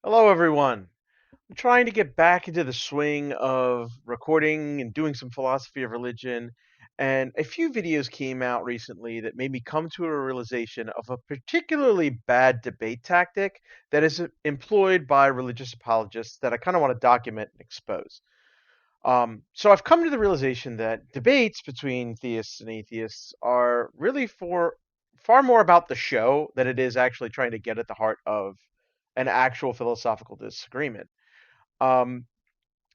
Hello, everyone. I'm trying to get back into the swing of recording and doing some philosophy of religion, and a few videos came out recently that made me come to a realization of a particularly bad debate tactic that is employed by religious apologists that I kind of want to document and expose. So I've come to the realization that debates between theists and atheists are really for far more about the show than it is actually trying to get at the heart of an actual philosophical disagreement. Um,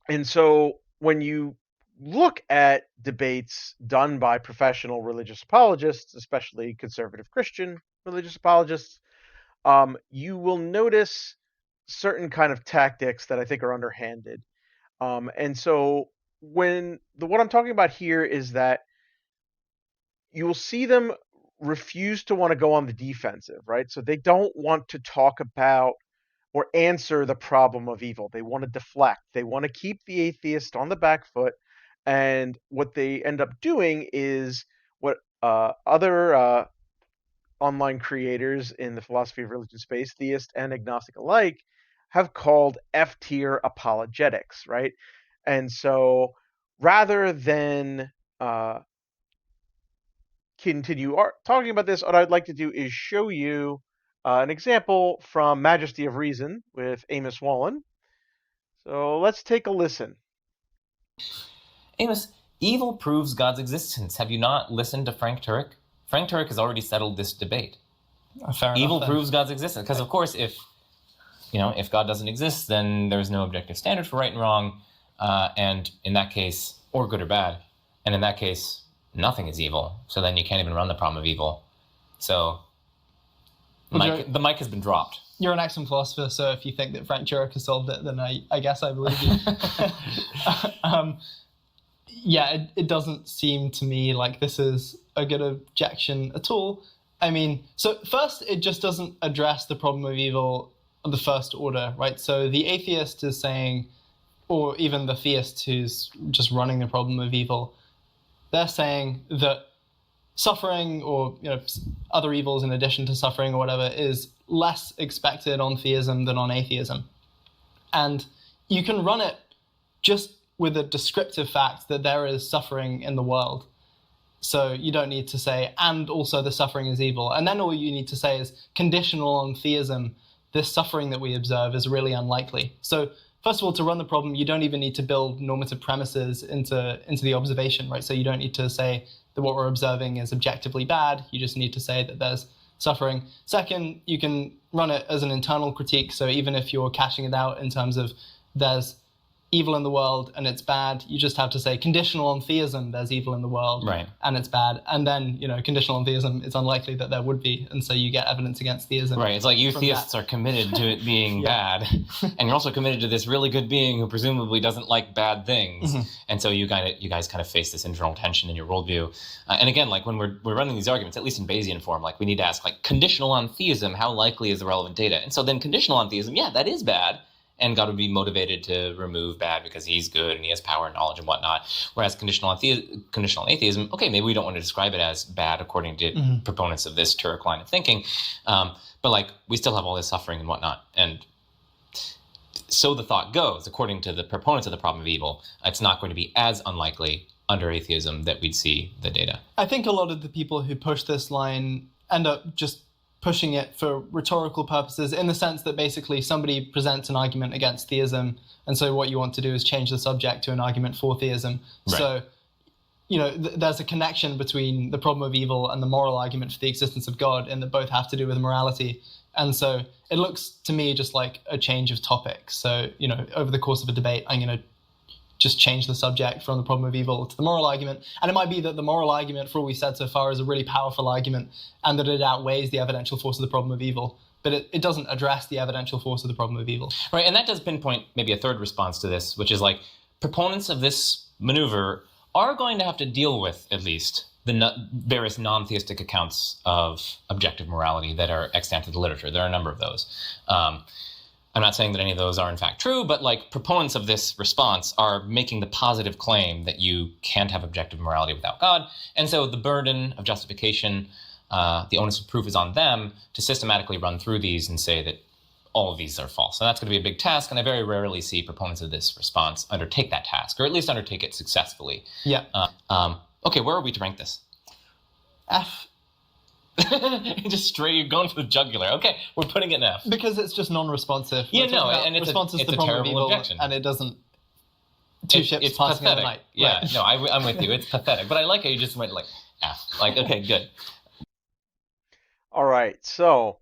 and so when you look at debates done by professional religious apologists, especially conservative Christian religious apologists, you will notice certain kind of tactics that I think are underhanded. And so what I'm talking about here is that you will see them refuse to want to go on the defensive, right? So they don't want to talk about or answer the problem of evil. They want to deflect. They want to keep the atheist on the back foot. And what they end up doing is what other online creators in the philosophy of religion space, theist and agnostic alike, have called F tier apologetics, right? And so rather than continue talking about this, what I'd like to do is show you an example from Majesty of Reason with Amos Wallen. So let's take a listen. Amos, evil proves God's existence. Have you not listened to Frank Turek? Frank Turek has already settled this debate. Fair Evil enough, then. proves God's existence. Because, of course, if God doesn't exist, then there's no objective standard for right and wrong. And in that case, or good or bad, and in that case, nothing is evil. So then you can't even run the problem of evil. So the mic has been dropped. You're an excellent philosopher, so if you think that Frank Turek has solved it, then I guess I believe you. It doesn't seem to me like this is a good objection at all. I mean, so first, it just doesn't address the problem of evil of the first order, right? So the atheist is saying, or even the theist who's just running the problem of evil, they're saying that suffering or other evils in addition to suffering or whatever is less expected on theism than on atheism. And you can run it just with a descriptive fact that there is suffering in the world. So you don't need to say, and also the suffering is evil. And then all you need to say is, conditional on theism, this suffering that we observe is really unlikely. So first of all, to run the problem, you don't even need to build normative premises into the observation, right? So you don't need to say that what we're observing is objectively bad. You just need to say that there's suffering. Second, you can run it as an internal critique. So even if you're cashing it out in terms of there's evil in the world and it's bad, you just have to say conditional on theism, there's evil in the world, right, and it's bad. And then, conditional on theism, it's unlikely that there would be. And so you get evidence against theism. Right. It's like you theists are committed to it being bad. And you're also committed to this really good being who presumably doesn't like bad things. Mm-hmm. And so you guys kind of face this internal tension in your worldview. And again, like when we're running these arguments, at least in Bayesian form, like we need to ask, like, conditional on theism, how likely is the relevant data? And so then conditional on theism, yeah, that is bad. And God would be motivated to remove bad because he's good and he has power and knowledge and whatnot. Whereas conditional on atheism, okay, maybe we don't want to describe it as bad according to proponents of this Turek line of thinking, but like we still have all this suffering and whatnot. And so the thought goes, according to the proponents of the problem of evil, it's not going to be as unlikely under atheism that we'd see the data. I think a lot of the people who push this line end up just pushing it for rhetorical purposes, in the sense that basically somebody presents an argument against theism, and so what you want to do is change the subject to an argument for theism. Right. So, there's a connection between the problem of evil and the moral argument for the existence of God, and that both have to do with morality. And so it looks to me just like a change of topic. So, over the course of a debate, I'm going to just change the subject from the problem of evil to the moral argument. And it might be that the moral argument, for all we said so far, is a really powerful argument and that it outweighs the evidential force of the problem of evil. But it doesn't address the evidential force of the problem of evil. Right, and that does pinpoint maybe a third response to this, which is like proponents of this maneuver are going to have to deal with, at least, the various non-theistic accounts of objective morality that are extant in the literature. There are a number of those. I'm not saying that any of those are in fact true, but like proponents of this response are making the positive claim that you can't have objective morality without God. And so the burden of justification, the onus of proof is on them to systematically run through these and say that all of these are false. So that's going to be a big task, and I very rarely see proponents of this response undertake that task, or at least undertake it successfully. Yeah. Okay, where are we to rank this? F. Just straight, you're going for the jugular. Okay, we're putting it in F. Because it's just non-responsive. Yeah, no, and it's a terrible objection. And it doesn't... Two ships it's passing pathetic. in the night. Yeah, right. No, I'm with you. It's pathetic. But I like how you just went like F. Like, okay, good. All right, so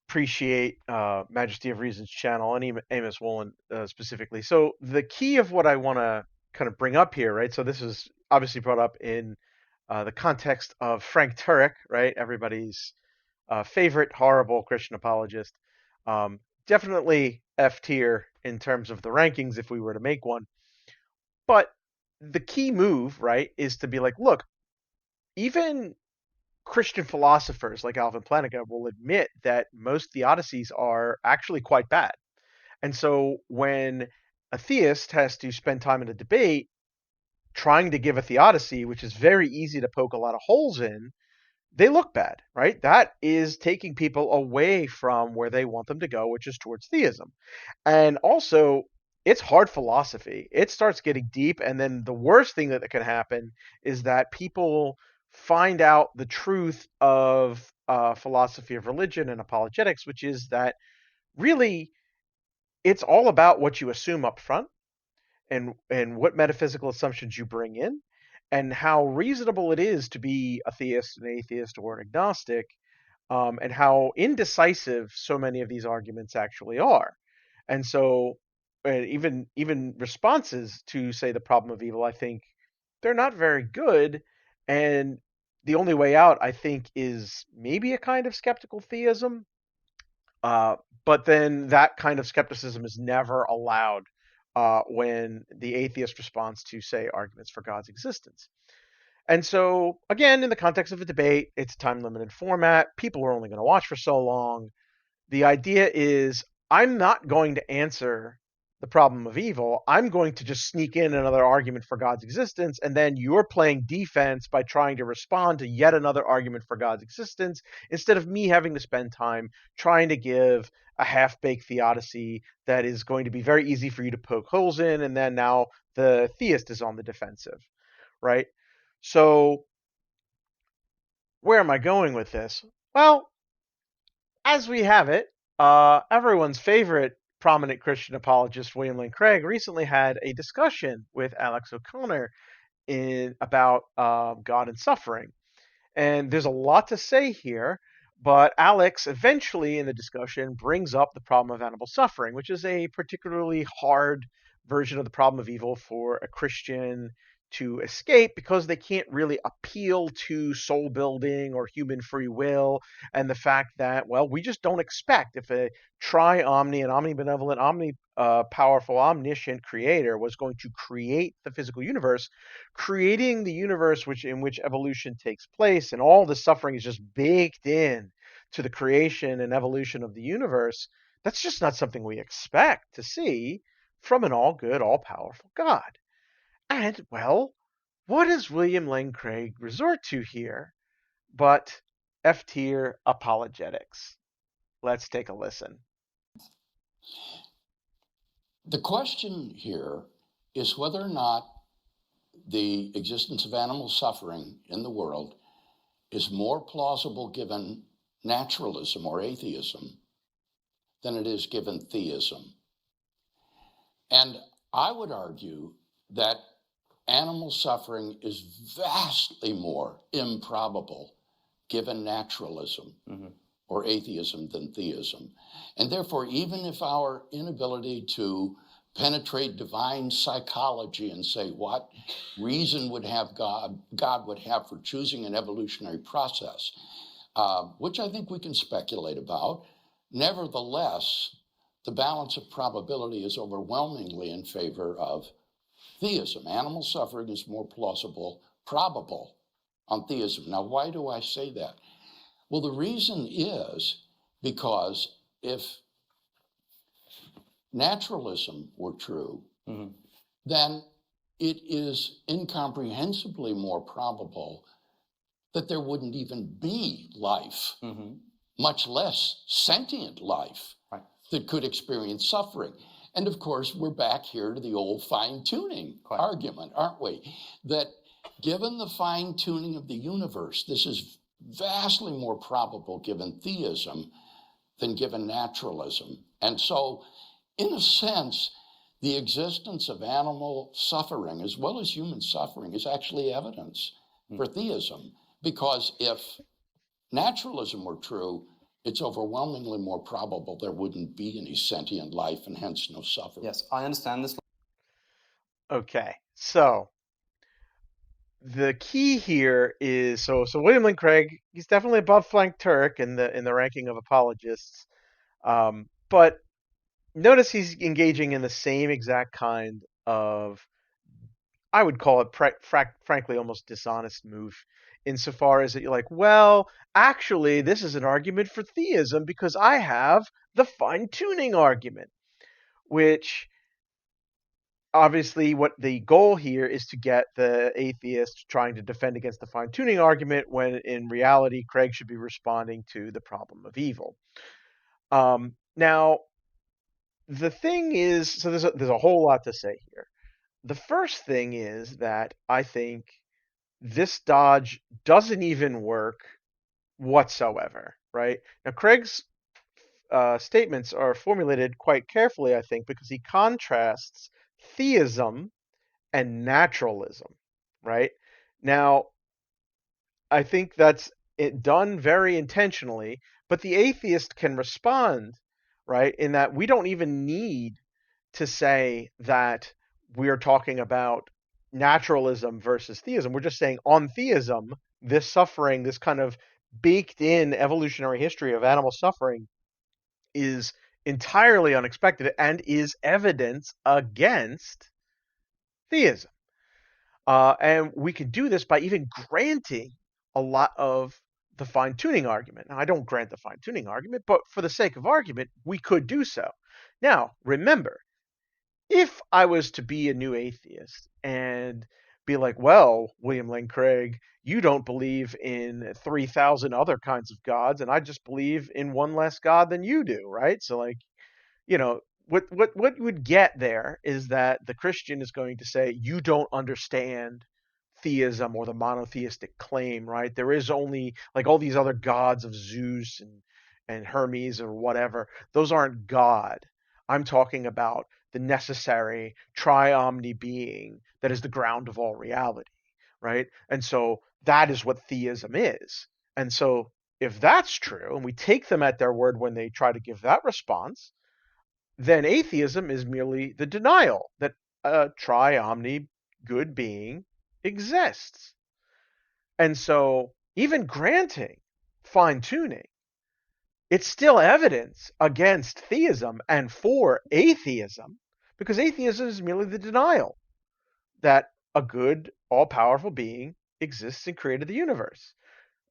appreciate Majesty of Reason's channel and Amos Woolen specifically. So the key of what I want to kind of bring up here, right? So this is obviously brought up in the context of Frank Turek, right? Everybody's favorite horrible Christian apologist. Definitely F tier in terms of the rankings if we were to make one. But the key move, right, is to be like, look, even Christian philosophers like Alvin Plantinga will admit that most theodicies are actually quite bad. And so when a theist has to spend time in a debate trying to give a theodicy, which is very easy to poke a lot of holes in, they look bad, right? That is taking people away from where they want them to go, which is towards theism. And also, it's hard philosophy. It starts getting deep, and then the worst thing that can happen is that people find out the truth of philosophy of religion and apologetics, which is that really it's all about what you assume up front and what metaphysical assumptions you bring in and how reasonable it is to be a theist, an atheist, or an agnostic, and how indecisive so many of these arguments actually are. And so even responses to, say, the problem of evil, I think they're not very good. And the only way out, I think, is maybe a kind of skeptical theism. But then that kind of skepticism is never allowed when the atheist responds to, say, arguments for God's existence. And so, again, in the context of a debate, it's a time-limited format. People are only going to watch for so long. The idea is I'm not going to answer the problem of evil. I'm going to just sneak in another argument for God's existence, and then you're playing defense by trying to respond to yet another argument for God's existence instead of me having to spend time trying to give a half-baked theodicy that is going to be very easy for you to poke holes in, and then now the theist is on the defensive, right? So where am I going with this? Well, as we have it, everyone's favorite prominent Christian apologist, William Lane Craig, recently had a discussion with Alex O'Connor about God and suffering. And there's a lot to say here, but Alex eventually in the discussion brings up the problem of animal suffering, which is a particularly hard version of the problem of evil for a Christian to escape because they can't really appeal to soul building or human free will and the fact that, well, we just don't expect if a tri-omni and omnibenevolent, powerful, omniscient creator was going to create the physical universe, creating the universe in which evolution takes place and all the suffering is just baked in to the creation and evolution of the universe. That's just not something we expect to see from an all-good, all-powerful God. And, well, what does William Lane Craig resort to here but F-tier apologetics? Let's take a listen. The question here is whether or not the existence of animal suffering in the world is more plausible given naturalism or atheism than it is given theism. And I would argue that animal suffering is vastly more improbable given naturalism or atheism than theism. And therefore, even if our inability to penetrate divine psychology and say what reason would have God would have for choosing an evolutionary process, which I think we can speculate about, nevertheless, the balance of probability is overwhelmingly in favor of theism. Animal suffering is more probable on theism. Now, why do I say that? Well, the reason is because if naturalism were true, then it is incomprehensibly more probable that there wouldn't even be life, much less sentient life that could experience suffering. And of course, we're back here to the old fine-tuning argument, aren't we? That given the fine-tuning of the universe, this is vastly more probable given theism than given naturalism. And so, in a sense, the existence of animal suffering as well as human suffering is actually evidence for theism, because if naturalism were true, it's overwhelmingly more probable there wouldn't be any sentient life and hence no suffering. Yes, I understand this. Okay, so the key here is so William Lane Craig, he's definitely above Frank Turek in the ranking of apologists, but notice he's engaging in the same exact kind of, I would call it frankly almost dishonest move, insofar as that you're like, well, actually this is an argument for theism because I have the fine-tuning argument, which obviously what the goal here is to get the atheist trying to defend against the fine-tuning argument, when in reality Craig should be responding to the problem of evil. Now, the thing is, so there's a whole lot to say here. The first thing is that I think this dodge doesn't even work whatsoever, right? Now, Craig's statements are formulated quite carefully, I think, because he contrasts theism and naturalism, right? Now, I think that's done very intentionally, but the atheist can respond, right, in that we don't even need to say that we're talking about naturalism versus theism. We're just saying on theism, this suffering, this kind of baked in evolutionary history of animal suffering is entirely unexpected and is evidence against theism. And we can do this by even granting a lot of the fine-tuning argument. Now, I don't grant the fine-tuning argument, but for the sake of argument, we could do so. Now, remember, if I was to be a new atheist and be like, well, William Lane Craig, you don't believe in 3,000 other kinds of gods, and I just believe in one less God than you do, right? So, like, you know, what you would get there is that the Christian is going to say, you don't understand theism or the monotheistic claim, right? There is only, like, all these other gods of Zeus and Hermes or whatever. Those aren't God. I'm talking about the necessary tri-omni being that is the ground of all reality, right? And so that is what theism is. And so if that's true, and we take them at their word when they try to give that response, then atheism is merely the denial that a tri-omni good being exists. And so even granting fine-tuning, it's still evidence against theism and for atheism, because atheism is merely the denial that a good, all-powerful being exists and created the universe.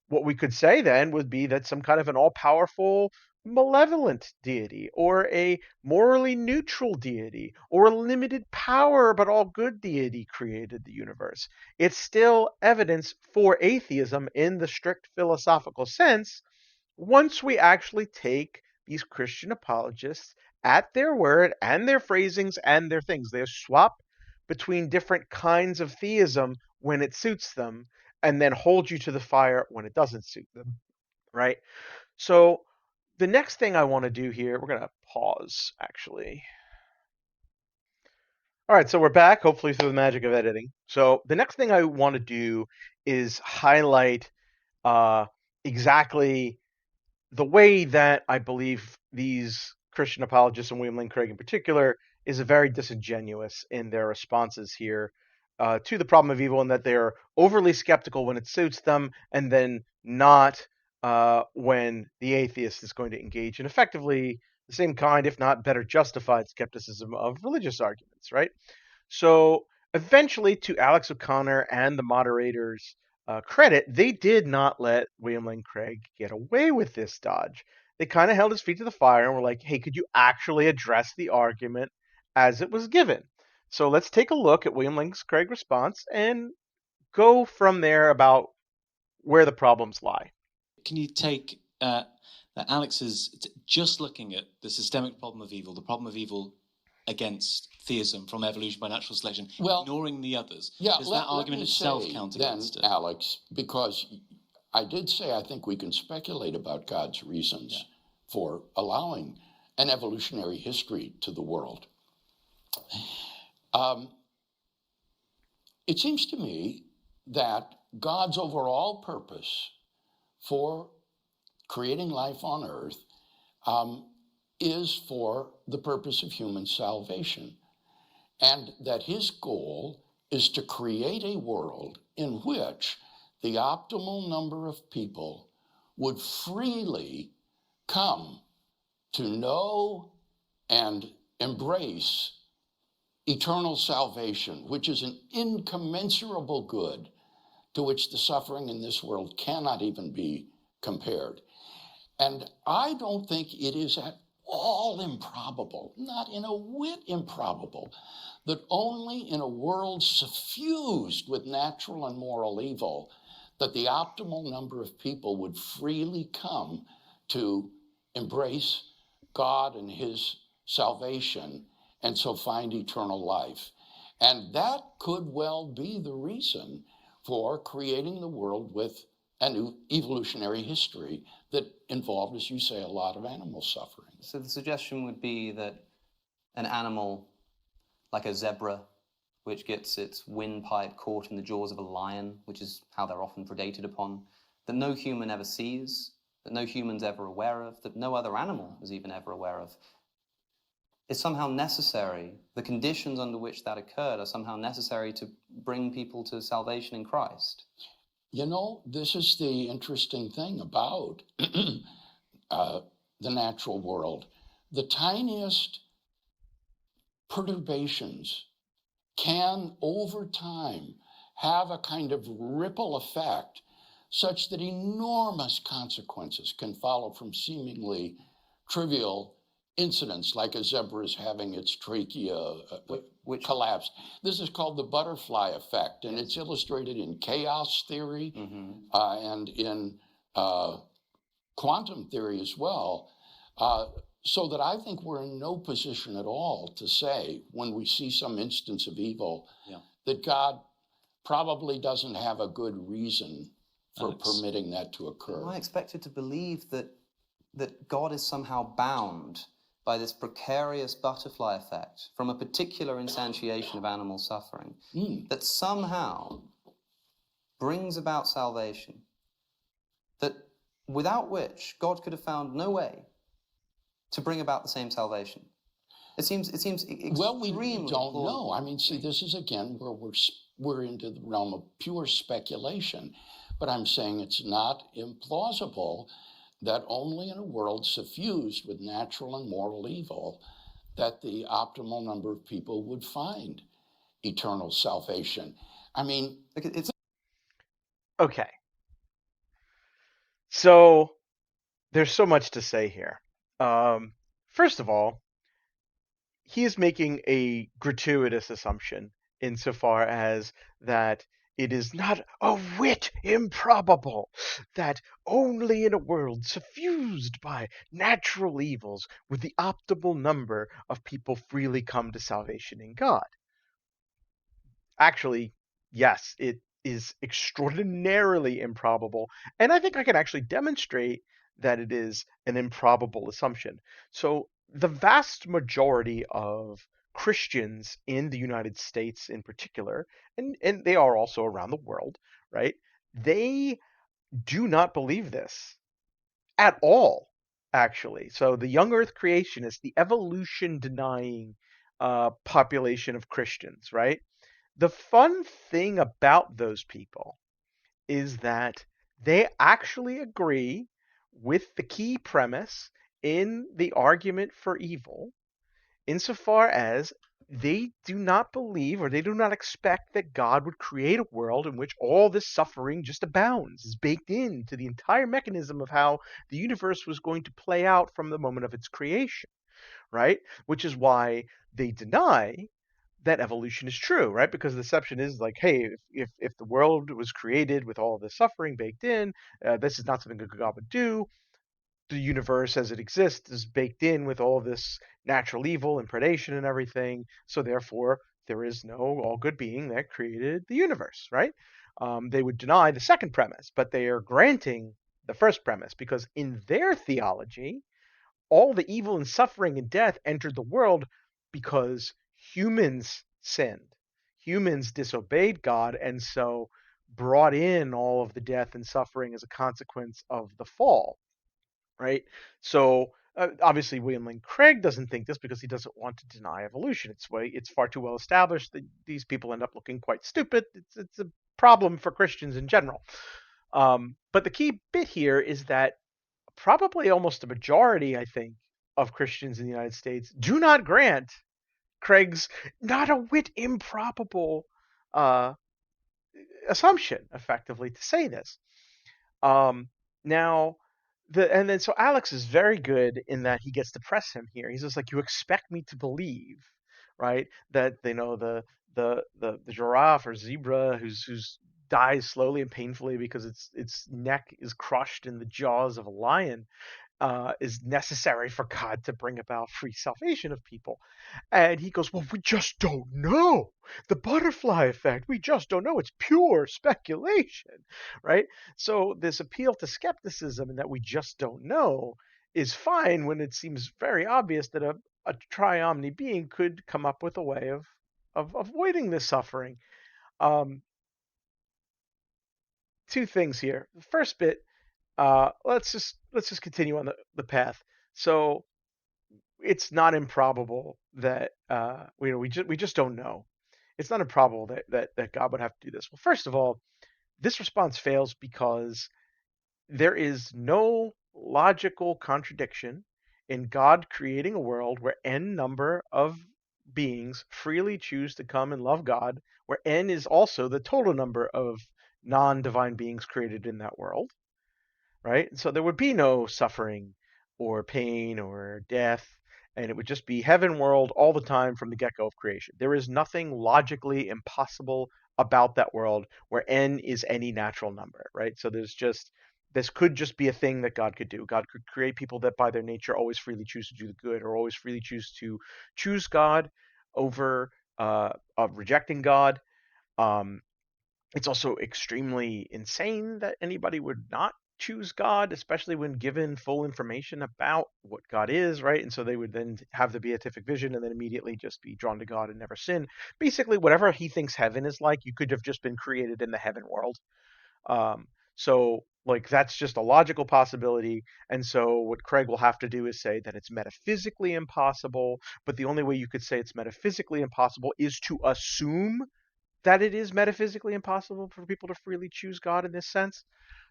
What we could say then would be that some kind of an all-powerful malevolent deity, or a morally neutral deity, or a limited power but all good deity created the universe. It's still evidence for atheism in the strict philosophical sense, once we actually take these Christian apologists at their word and their phrasings and their things. They swap between different kinds of theism when it suits them, and then hold you to the fire when it doesn't suit them, right? So the next thing I want to do here, we're going to pause, actually. All right, so we're back, hopefully through the magic of editing. So the next thing I want to do is highlight exactly the way that I believe these Christian apologists, and William Lane Craig in particular, is very disingenuous in their responses here to the problem of evil, and that they're overly skeptical when it suits them, and then not when the atheist is going to engage in effectively the same kind, if not better justified, skepticism of religious arguments, right? So eventually, to Alex O'Connor and the moderators' credit, they did not let William Lane Craig get away with this dodge. They kind of held his feet to the fire and were like, hey, could you actually address the argument as it was given? So let's take a look at William Lane Craig's response and go from there about where the problems lie. Can you take that Alex is just looking at the systemic problem of evil, the problem of evil against theism from evolution by natural selection, ignoring the others. Does that argument itself count against it? Alex, because I did say I think we can speculate about God's reasons for allowing an evolutionary history to the world. It seems to me that God's overall purpose for creating life on earth is for the purpose of human salvation, and that his goal is to create a world in which the optimal number of people would freely come to know and embrace eternal salvation, which is an incommensurable good to which the suffering in this world cannot even be compared. And I don't think it is at all improbable, not in a whit improbable, that only in a world suffused with natural and moral evil, that the optimal number of people would freely come to embrace God and his salvation and so find eternal life. And that could well be the reason for creating the world with a new evolutionary history that involved, as you say, a lot of animal suffering. So the suggestion would be that an animal like a zebra, which gets its windpipe caught in the jaws of a lion, which is how they're often predated upon, that no human ever sees, that no human's ever aware of, that no other animal is even ever aware of, is somehow necessary. The conditions under which that occurred are somehow necessary to bring people to salvation in Christ. You know, this is the interesting thing about the natural world. The tiniest perturbations can, over time, have a kind of ripple effect such that enormous consequences can follow from seemingly trivial incidents, like a zebra's having its trachea which collapse. This is called the butterfly effect, and it's illustrated in chaos theory and in quantum theory as well. So that I think we're in no position at all to say, when we see some instance of evil, that God probably doesn't have a good reason for permitting that to occur. I expected to believe that God is somehow bound by this precarious butterfly effect from a particular instantiation of animal suffering that somehow brings about salvation, that without which God could have found no way to bring about the same salvation. It seems extremely well, we don't know. I mean, see, this is again where we're into the realm of pure speculation, but I'm saying it's not implausible that only in a world suffused with natural and moral evil that the optimal number of people would find eternal salvation. I mean, it's Okay. So there's so much to say here. First of all, he is making a gratuitous assumption insofar as that it is not a whit improbable that only in a world suffused by natural evils would the optimal number of people freely come to salvation in God. Actually, yes, it is extraordinarily improbable, and I think I can actually demonstrate that it is an improbable assumption. So the vast majority of Christians in the United States in particular, and they are also around the world, right? They do not believe this at all, actually. So the young earth creationists, the evolution denying population of Christians, right? The fun thing about those people is that they actually agree with the key premise in the argument for evil, insofar as they do not believe or they do not expect that God would create a world in which all this suffering just abounds, is baked into the entire mechanism of how the universe was going to play out from the moment of its creation, right? Which is why they deny that evolution is true, right? Because the deception is like, hey, if the world was created with all of this suffering baked in, this is not something that God would do. the universe as it exists is baked in with all this natural evil and predation and everything. So therefore, there is no all good being that created the universe, right? They would deny the second premise, but they are granting the first premise because in their theology, all the evil and suffering and death entered the world because humans sinned. Humans disobeyed God and so brought in all of the death and suffering as a consequence of the fall, right? So obviously William Lane Craig doesn't think this because he doesn't want to deny evolution. It's far too well established that these people end up looking quite stupid. It's a problem for Christians in general. But the key bit here is that probably almost a majority, I think, of Christians in the United States do not grant Craig's not a whit improbable uh, assumption, effectively, to say this. Now, and then so Alex is very good in that he gets to press him here. He's just like, you expect me to believe, right, that the giraffe or zebra who's dies slowly and painfully because its neck is crushed in the jaws of a lion is necessary for God to bring about free salvation of people. And he goes, well, we just don't know. The butterfly effect, we just don't know. It's pure speculation, right? So this appeal to skepticism and that we just don't know is fine when it seems very obvious that a triomni being could come up with a way of avoiding this suffering. Two things here. The first bit, let's just continue on the path. So it's not improbable that we just don't know. It's not improbable that God would have to do this. Well, first of all, this response fails because there is no logical contradiction in God creating a world where n number of beings freely choose to come and love God, where n is also the total number of non-divine beings created in that world, right? So there would be no suffering or pain or death, and it would just be heaven world all the time from the get-go of creation. There is nothing logically impossible about that world where n is any natural number, right? So this could just be a thing that God could do. God could create people that by their nature always freely choose to do the good or always freely choose God over rejecting God. It's also extremely insane that anybody would not choose God, especially when given full information about what God is, right? And so they would then have the beatific vision and then immediately just be drawn to God and never sin. Basically, whatever he thinks heaven is like, you could have just been created in the heaven world. So like that's just a logical possibility. And so what Craig will have to do is say that it's metaphysically impossible, but the only way you could say it's metaphysically impossible is to assume that it is metaphysically impossible for people to freely choose God in this sense.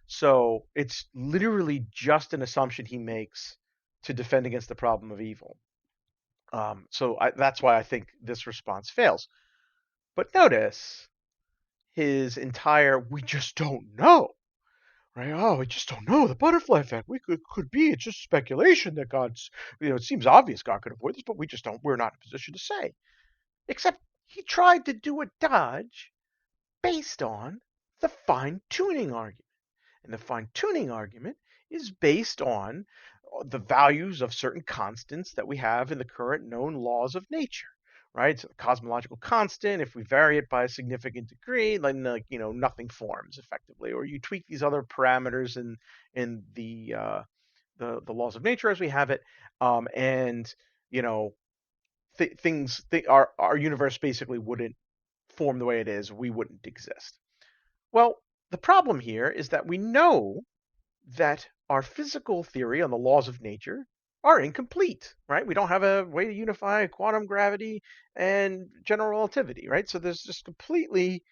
So it's literally just an assumption he makes to defend against the problem of evil. That's why I think this response fails. But notice his entire, we just don't know, right? Oh, we just don't know. The butterfly effect. Could be. It's just speculation that God's, it seems obvious God could avoid this, but we're not in a position to say. Except he tried to do a dodge based on the fine-tuning argument. And the fine-tuning argument is based on the values of certain constants that we have in the current known laws of nature, right? So the cosmological constant, if we vary it by a significant degree, then nothing forms effectively. Or you tweak these other parameters in the laws of nature as we have it, and our universe basically wouldn't form the way it is. We wouldn't exist. Well, the problem here is that we know that our physical theory on the laws of nature are incomplete, right? We don't have a way to unify quantum gravity and general relativity, right? So there's just completely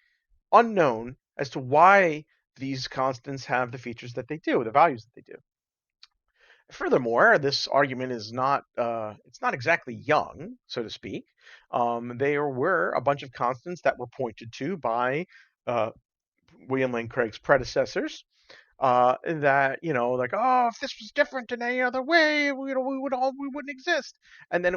unknown as to why these constants have the features that they do, the values that they do. Furthermore, this argument is it's not exactly young, so to speak. There were a bunch of constants that were pointed to by William Lane Craig's predecessors, that like, oh, if this was different in any other way, we wouldn't exist. And then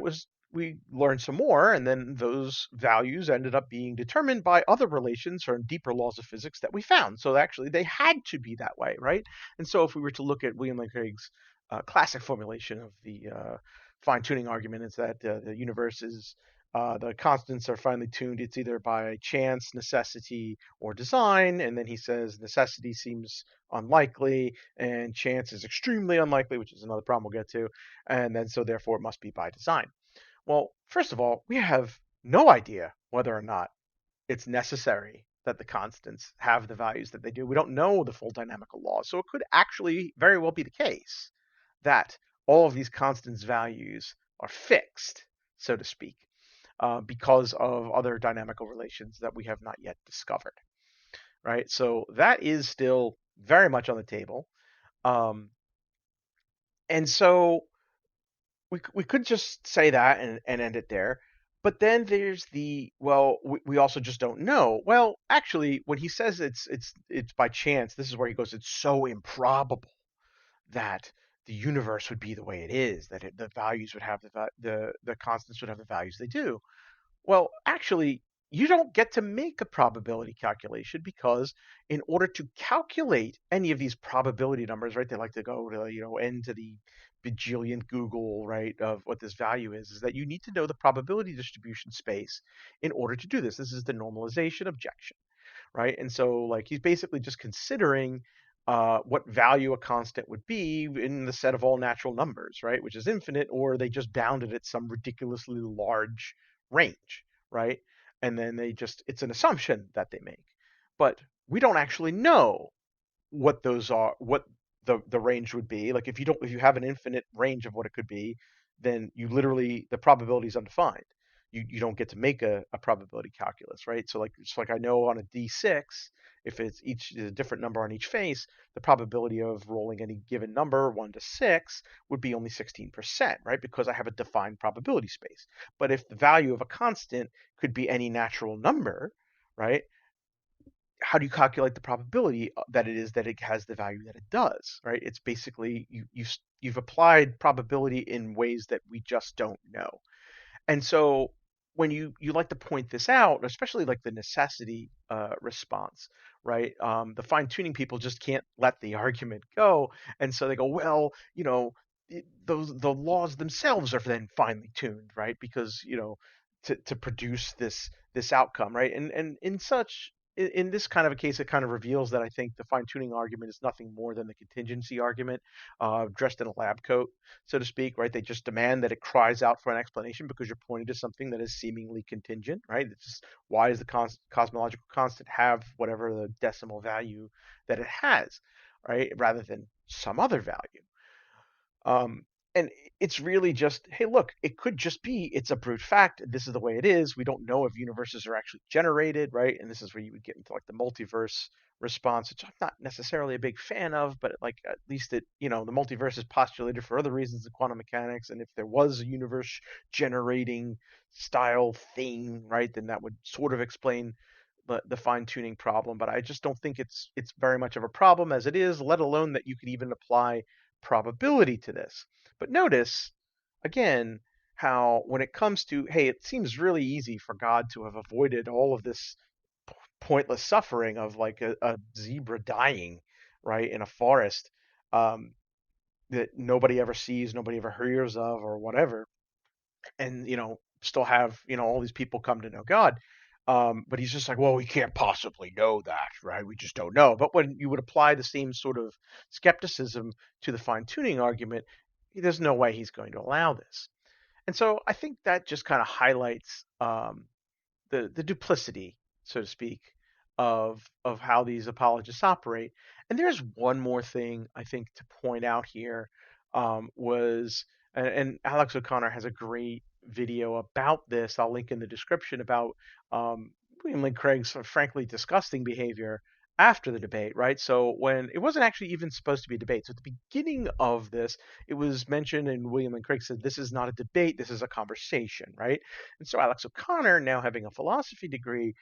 we learned some more, and then those values ended up being determined by other relations or deeper laws of physics that we found. So actually, they had to be that way, right? And so if we were to look at William Lane Craig's classic formulation of the fine-tuning argument is that the universe is the constants are finely tuned. It's either by chance, necessity, or design. And then he says necessity seems unlikely, and chance is extremely unlikely, which is another problem we'll get to. And then so therefore it must be by design. Well, first of all, we have no idea whether or not it's necessary that the constants have the values that they do. We don't know the full dynamical laws. So it could actually very well be the case that all of these constants values are fixed, so to speak, because of other dynamical relations that we have not yet discovered, right? So that is still very much on the table. And so we could just say that and end it there. But then there's we also just don't know. Well, actually, when he says it's by chance, this is where he goes, it's so improbable that the universe would be the way it is, that the values would have the constants would have the values they do. Well, actually, you don't get to make a probability calculation because in order to calculate any of these probability numbers, right, they like to go to, n to the bajillionth Google, right, of what this value is that you need to know the probability distribution space in order to do this. This is the normalization objection, right? And so, like, he's basically just considering what value a constant would be in the set of all natural numbers, right, which is infinite, or they just bounded at some ridiculously large range, right? And then it's an assumption that they make. But we don't actually know what those are, what the range would be. Like if you have an infinite range of what it could be, then the probability is undefined. You don't get to make a probability calculus, right? So like I know on a D6, if it's a different number on each face, the probability of rolling any given number 1 to 6 would be only 16%, right? Because I have a defined probability space. But if the value of a constant could be any natural number, right? How do you calculate the probability that it has the value that it does, right? It's basically you've applied probability in ways that we just don't know. And so when you like to point this out, especially like the necessity response, right? The fine tuning people just can't let the argument go, and so they go, well, the laws themselves are then finely tuned, right? Because to produce this outcome, right? And in this kind of a case, it kind of reveals that I think the fine tuning argument is nothing more than the contingency argument, dressed in a lab coat, so to speak, right? They just demand that it cries out for an explanation because you're pointing to something that is seemingly contingent, right? It's just, why does the cosmological constant have whatever the decimal value that it has, right? Rather than some other value. And it's really just, hey, look, it could just be it's a brute fact. This is the way it is. We don't know if universes are actually generated, right? And this is where you would get into like the multiverse response, which I'm not necessarily a big fan of, but like at least the multiverse is postulated for other reasons in quantum mechanics. And if there was a universe generating style thing, right, then that would sort of explain the fine tuning problem. But I just don't think it's very much of a problem as it is, let alone that you could even apply probability to this. But notice, again, how when it comes to, hey, it seems really easy for God to have avoided all of this pointless suffering of like a zebra dying, right, in a forest that nobody ever sees, nobody ever hears of, or whatever, and still have all these people come to know God. But he's just like, well, we can't possibly know that, right? We just don't know. But when you would apply the same sort of skepticism to the fine-tuning argument, there's no way he's going to allow this. And so I think that just kind of highlights the duplicity, so to speak, of how these apologists operate. And there's one more thing I think to point out here, and Alex O'Connor has a great video about this. I'll link in the description about William Lane Craig's frankly disgusting behavior after the debate, right? So when it wasn't actually even supposed to be a debate. So at the beginning of this, it was mentioned, and William Lane Craig said, this is not a debate, this is a conversation, right? And so Alex O'Connor, now having a philosophy degree,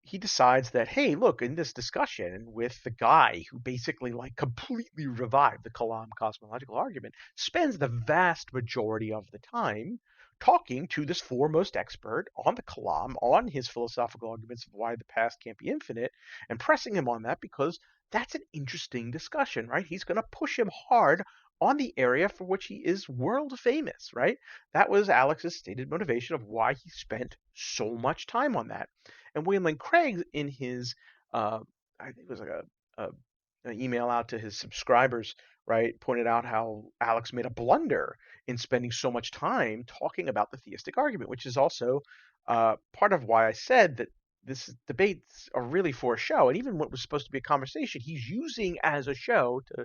he decides that, hey, look, in this discussion with the guy who basically like completely revived the Kalam cosmological argument, spends the vast majority of the time talking to this foremost expert on the Kalam, on his philosophical arguments of why the past can't be infinite, and pressing him on that because that's an interesting discussion, right? He's going to push him hard on the area for which he is world famous, right? That was Alex's stated motivation of why he spent so much time on that. And William Lane Craig, in his, I think it was like a an email out to his subscribers, right, pointed out how Alex made a blunder in spending so much time talking about the theistic argument, which is also part of why I said that this debates are really for a show, and even what was supposed to be a conversation, he's using as a show to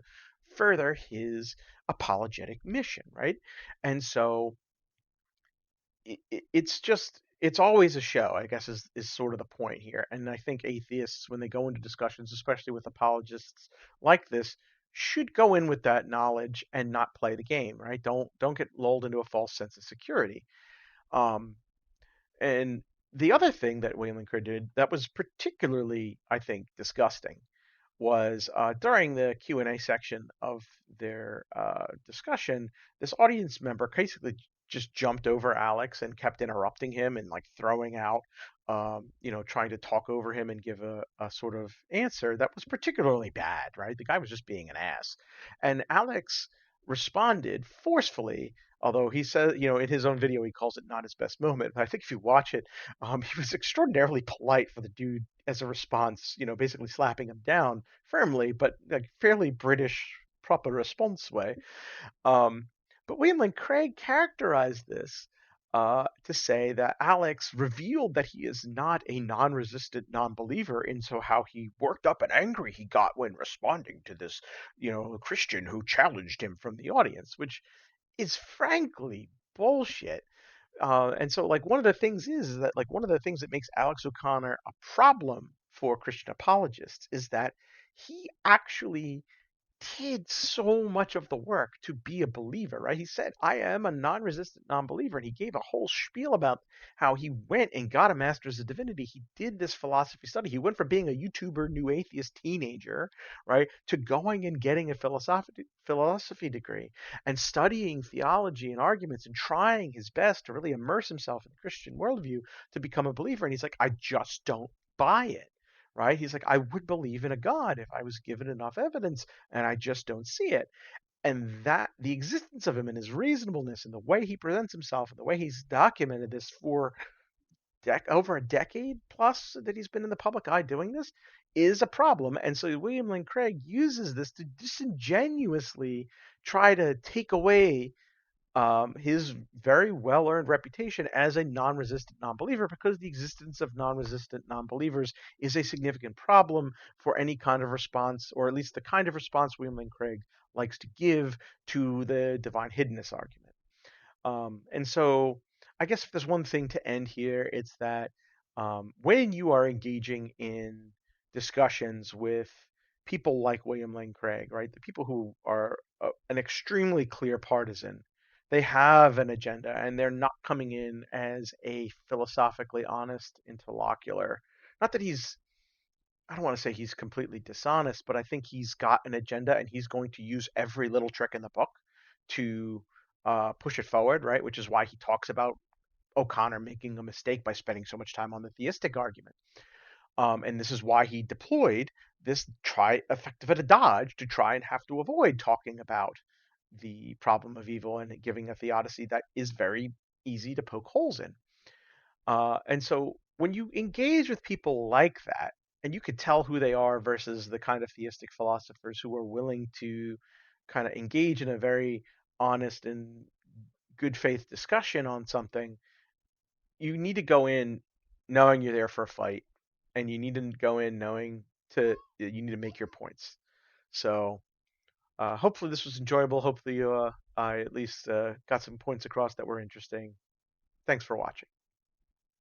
further his apologetic mission, right? And so it's always a show, I guess, is sort of the point here. And I think atheists, when they go into discussions, especially with apologists like this, should go in with that knowledge and not play the game, right? Don't get lulled into a false sense of security. Um, and the other thing that William Linker did that was particularly, I think, disgusting was during the Q&A section of their discussion, this audience member basically just jumped over Alex and kept interrupting him and like throwing out, trying to talk over him and give a sort of answer that was particularly bad, right? The guy was just being an ass. And Alex responded forcefully, although he said, in his own video, he calls it not his best moment. But I think if you watch it, he was extraordinarily polite for the dude as a response, basically slapping him down firmly, but like fairly British proper response way. But William Lane Craig characterized this to say that Alex revealed that he is not a non-resistant non-believer, in so how he worked up and angry he got when responding to this, Christian who challenged him from the audience, which is frankly bullshit. And so, like, one of the things is that, like, one of the things that makes Alex O'Connor a problem for Christian apologists is that he actually did so much of the work to be a believer, right? He said, I am a non resistant non believer. And he gave a whole spiel about how he went and got a master's of divinity. He did this philosophy study. He went from being a YouTuber, new atheist teenager, right, to going and getting a philosophy degree and studying theology and arguments and trying his best to really immerse himself in the Christian worldview to become a believer. And he's like, I just don't buy it. Right? He's like, I would believe in a God if I was given enough evidence, and I just don't see it. And that the existence of him and his reasonableness and the way he presents himself and the way he's documented this for over a decade plus that he's been in the public eye doing this is a problem. And so William Lane Craig uses this to disingenuously try to take away his very well-earned reputation as a non-resistant non-believer, because the existence of non-resistant non-believers is a significant problem for any kind of response, or at least the kind of response William Lane Craig likes to give to the divine hiddenness argument. And so I guess if there's one thing to end here, it's that when you are engaging in discussions with people like William Lane Craig, right, the people who are an extremely clear partisan, they have an agenda and they're not coming in as a philosophically honest interlocutor. Not that I don't want to say he's completely dishonest, but I think he's got an agenda and he's going to use every little trick in the book to push it forward, right? Which is why he talks about O'Connor making a mistake by spending so much time on the theistic argument. And this is why he deployed this effective at a dodge to try and have to avoid talking about the problem of evil and giving a theodicy that is very easy to poke holes in. And so when you engage with people like that, and you could tell who they are versus the kind of theistic philosophers who are willing to kind of engage in a very honest and good faith discussion on something, you need to go in knowing you're there for a fight, and you need to go in knowing you need to make your points. So hopefully this was enjoyable. Hopefully I at least got some points across that were interesting. Thanks for watching.